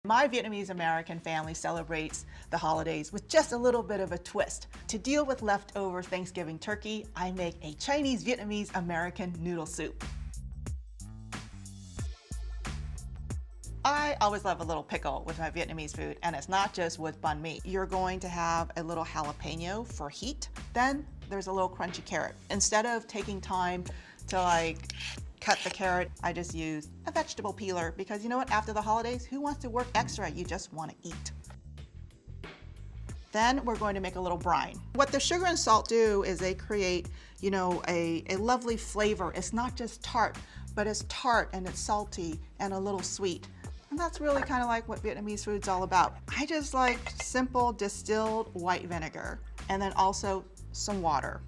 My Vietnamese American family celebrates the holidays with just a little bit of a twist. To deal with leftover Thanksgiving turkey, I make a Chinese Vietnamese American noodle soup. I always love a little pickle with my Vietnamese food, and it's not just with banh mi. You're going to have a little jalapeno for heat. Then there's a little crunchy carrot. Instead of taking time to cut the carrot, I just use a vegetable peeler because you know what, after the holidays, who wants to work extra? You just want to eat. Then we're going to make a little brine. What the sugar and salt do is they create, a lovely flavor. It's not just tart, but it's tart and it's salty and a little sweet. And that's really kind of like what Vietnamese food's all about. I just like simple distilled white vinegar and then also some water.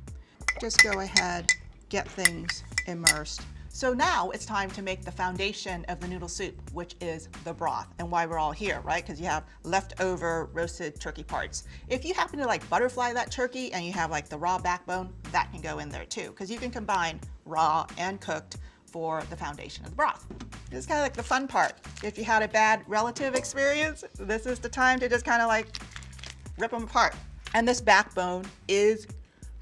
Just go ahead, get things immersed. So now it's time to make the foundation of the noodle soup, which is the broth, and why we're all here, right? Because you have leftover roasted turkey parts. If you happen to butterfly that turkey and you have the raw backbone, that can go in there too, because you can combine raw and cooked for the foundation of the broth. This is kind of like the fun part. If you had a bad relative experience, this is the time to just kind of rip them apart. And this backbone is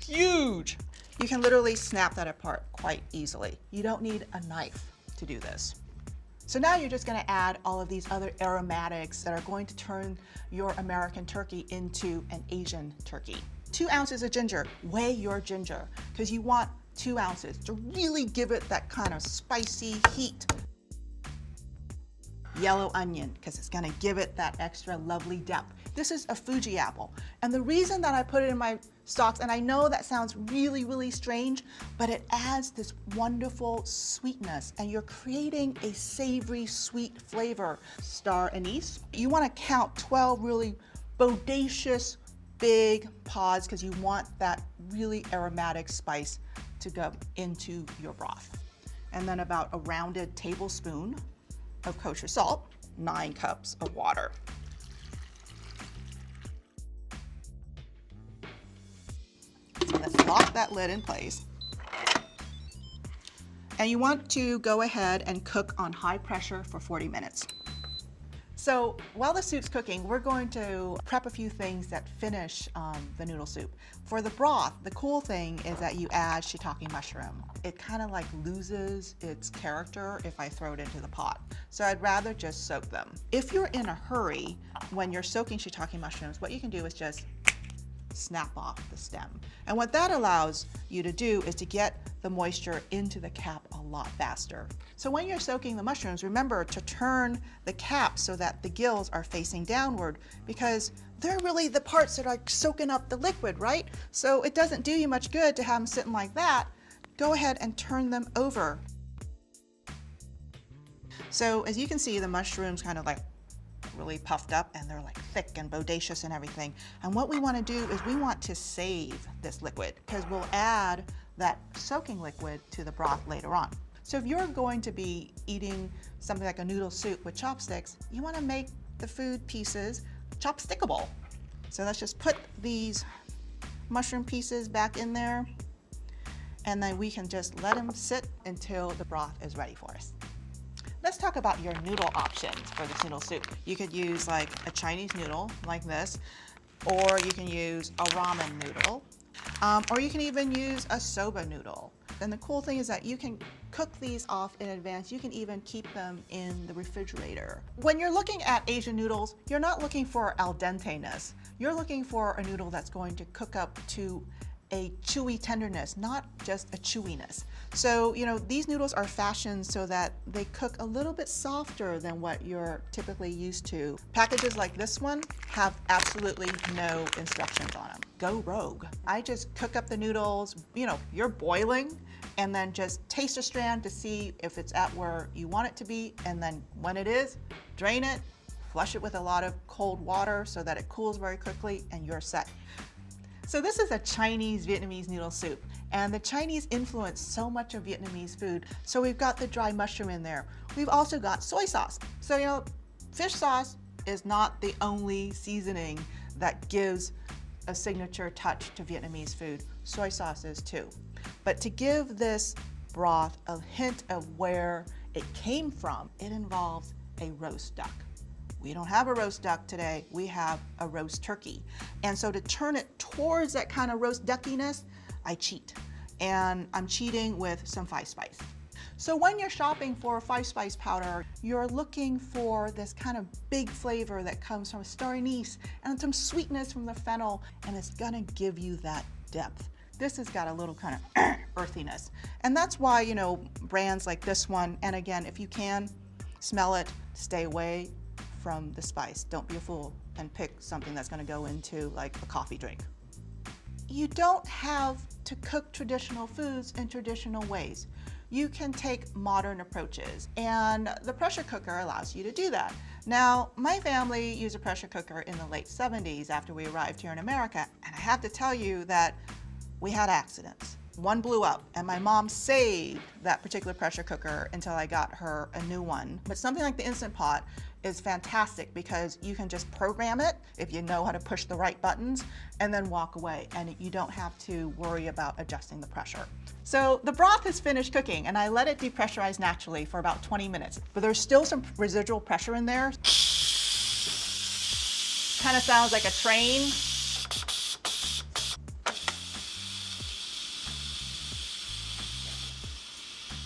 huge. You can literally snap that apart quite easily. You don't need a knife to do this. So now you're just going to add all of these other aromatics that are going to turn your American turkey into an Asian turkey. 2 ounces of ginger. Weigh your ginger because you want 2 ounces to really give it that kind of spicy heat. Yellow onion, because it's going to give it that extra lovely depth. This is a Fuji apple. And the reason that I put it in my stocks, and I know that sounds really, really strange, but it adds this wonderful sweetness, and you're creating a savory, sweet flavor. Star anise. You want to count 12 really bodacious, big pods, because you want that really aromatic spice to go into your broth. And then about a rounded tablespoon of kosher salt, 9 cups of water. So let's lock that lid in place. And you want to go ahead and cook on high pressure for 40 minutes. So while the soup's cooking, we're going to prep a few things that finish the noodle soup. For the broth, the cool thing is that you add shiitake mushroom. It kind of loses its character if I throw it into the pot. So I'd rather just soak them. If you're in a hurry when you're soaking shiitake mushrooms, what you can do is just snap off the stem. And what that allows you to do is to get the moisture into the cap a lot faster. So when you're soaking the mushrooms, remember to turn the cap so that the gills are facing downward, because they're really the parts that are soaking up the liquid, right? So it doesn't do you much good to have them sitting like that. Go ahead and turn them over. So as you can see, the mushrooms kind of really puffed up, and they're thick and bodacious and everything. And what we want to do is we want to save this liquid, because we'll add that soaking liquid to the broth later on. So if you're going to be eating something like a noodle soup with chopsticks, you want to make the food pieces chopstickable. So let's just put these mushroom pieces back in there, and then we can just let them sit until the broth is ready for us. Let's talk about your noodle options for this noodle soup. You could use a Chinese noodle like this, or you can use a ramen noodle, or you can even use a soba noodle. And the cool thing is that you can cook these off in advance. You can even keep them in the refrigerator. When you're looking at Asian noodles, you're not looking for al dente-ness. You're looking for a noodle that's going to cook up to a chewy tenderness, not just a chewiness. So, these noodles are fashioned so that they cook a little bit softer than what you're typically used to. Packages like this one have absolutely no instructions on them. Go rogue. I just cook up the noodles, you're boiling, and then just taste a strand to see if it's at where you want it to be, and then when it is, drain it, flush it with a lot of cold water so that it cools very quickly, and you're set. So this is a Chinese Vietnamese noodle soup, and the Chinese influenced so much of Vietnamese food. So we've got the dry mushroom in there. We've also got soy sauce. So fish sauce is not the only seasoning that gives a signature touch to Vietnamese food. Soy sauce is too. But to give this broth a hint of where it came from, it involves a roast duck. We don't have a roast duck today, we have a roast turkey. And so to turn it towards that kind of roast duckiness, I cheat. And I'm cheating with some 5-spice. So when you're shopping for 5-spice powder, you're looking for this kind of big flavor that comes from star anise and some sweetness from the fennel, and it's gonna give you that depth. This has got a little kind of earthiness. And that's why, you know, brands like this one, and again, if you can, smell it, stay away from the spice. Don't be a fool and pick something that's gonna go into like a coffee drink. You don't have to cook traditional foods in traditional ways. You can take modern approaches, and the pressure cooker allows you to do that. Now, my family used a pressure cooker in the late 70s after we arrived here in America, and I have to tell you that we had accidents. One blew up, and my mom saved that particular pressure cooker until I got her a new one. But something like the Instant Pot is fantastic because you can just program it if you know how to push the right buttons and then walk away, and you don't have to worry about adjusting the pressure. So the broth is finished cooking, and I let it depressurize naturally for about 20 minutes, but there's still some residual pressure in there. Kind of sounds like a train.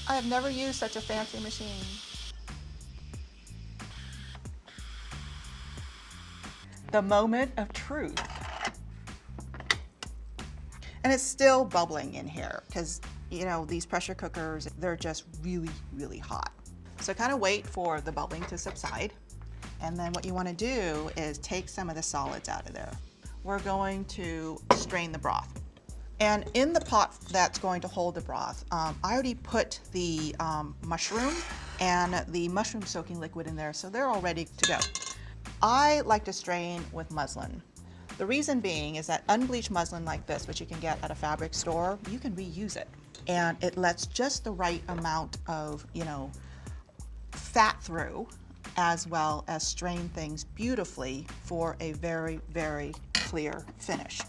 I have never used such a fancy machine. The moment of truth. And it's still bubbling in here because, you know, these pressure cookers, they're just really, really hot. So kind of wait for the bubbling to subside. And then what you want to do is take some of the solids out of there. We're going to strain the broth. And in the pot that's going to hold the broth, I already put the mushroom and the mushroom soaking liquid in there, so they're all ready to go. I like to strain with muslin. The reason being is that unbleached muslin like this, which you can get at a fabric store, you can reuse it. And it lets just the right amount of, you know, fat through, as well as strain things beautifully for a very, very clear finish.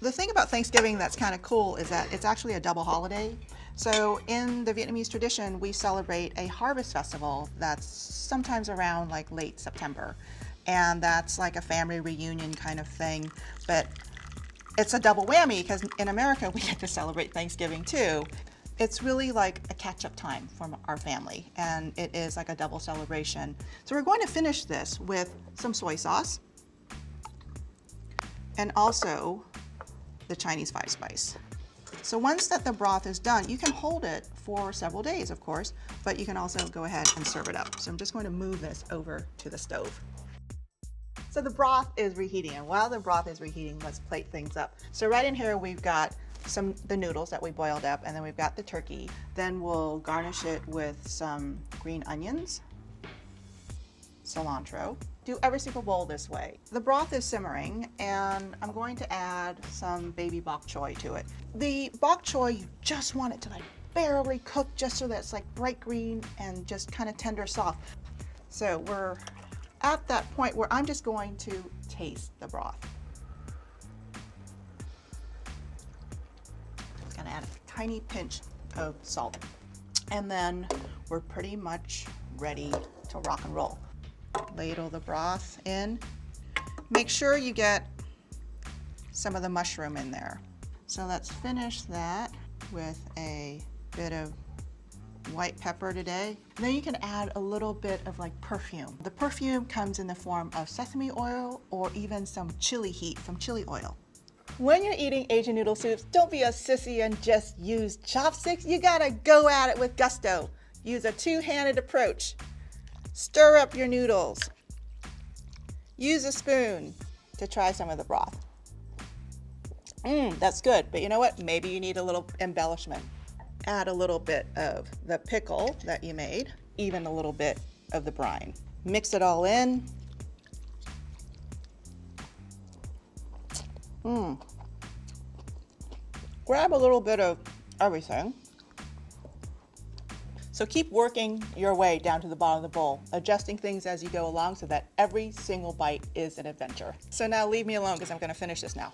The thing about Thanksgiving that's kind of cool is that it's actually a double holiday. So in the Vietnamese tradition, we celebrate a harvest festival that's sometimes around like late September. And that's like a family reunion kind of thing. But it's a double whammy because in America, we get to celebrate Thanksgiving too. It's really like a catch-up time for our family, and it is like a double celebration. So we're going to finish this with some soy sauce and also the Chinese 5-spice. So once that the broth is done, you can hold it for several days, of course, but you can also go ahead and serve it up. So I'm just going to move this over to the stove. So the broth is reheating, and while the broth is reheating, let's plate things up. So right in here, we've got the noodles that we boiled up, and then we've got the turkey. Then we'll garnish it with some green onions, cilantro. Do every single bowl this way. The broth is simmering, and I'm going to add some baby bok choy to it. The bok choy, you just want it to like barely cook, just so that it's like bright green and just kind of tender soft. So we're at that point where I'm just going to taste the broth. I'm gonna add a tiny pinch of salt, and then we're pretty much ready to rock and roll. Ladle the broth in. Make sure you get some of the mushroom in there. So let's finish that with a bit of white pepper today. And then you can add a little bit of like perfume. The perfume comes in the form of sesame oil or even some chili heat from chili oil. When you're eating Asian noodle soups, don't be a sissy and just use chopsticks. You gotta go at it with gusto. Use a two-handed approach. Stir up your noodles. Use a spoon to try some of the broth. That's good, but you know what? Maybe you need a little embellishment. Add a little bit of the pickle that you made, even a little bit of the brine. Mix it all in. Grab a little bit of everything. So keep working your way down to the bottom of the bowl, adjusting things as you go along so that every single bite is an adventure. So now leave me alone because I'm going to finish this now.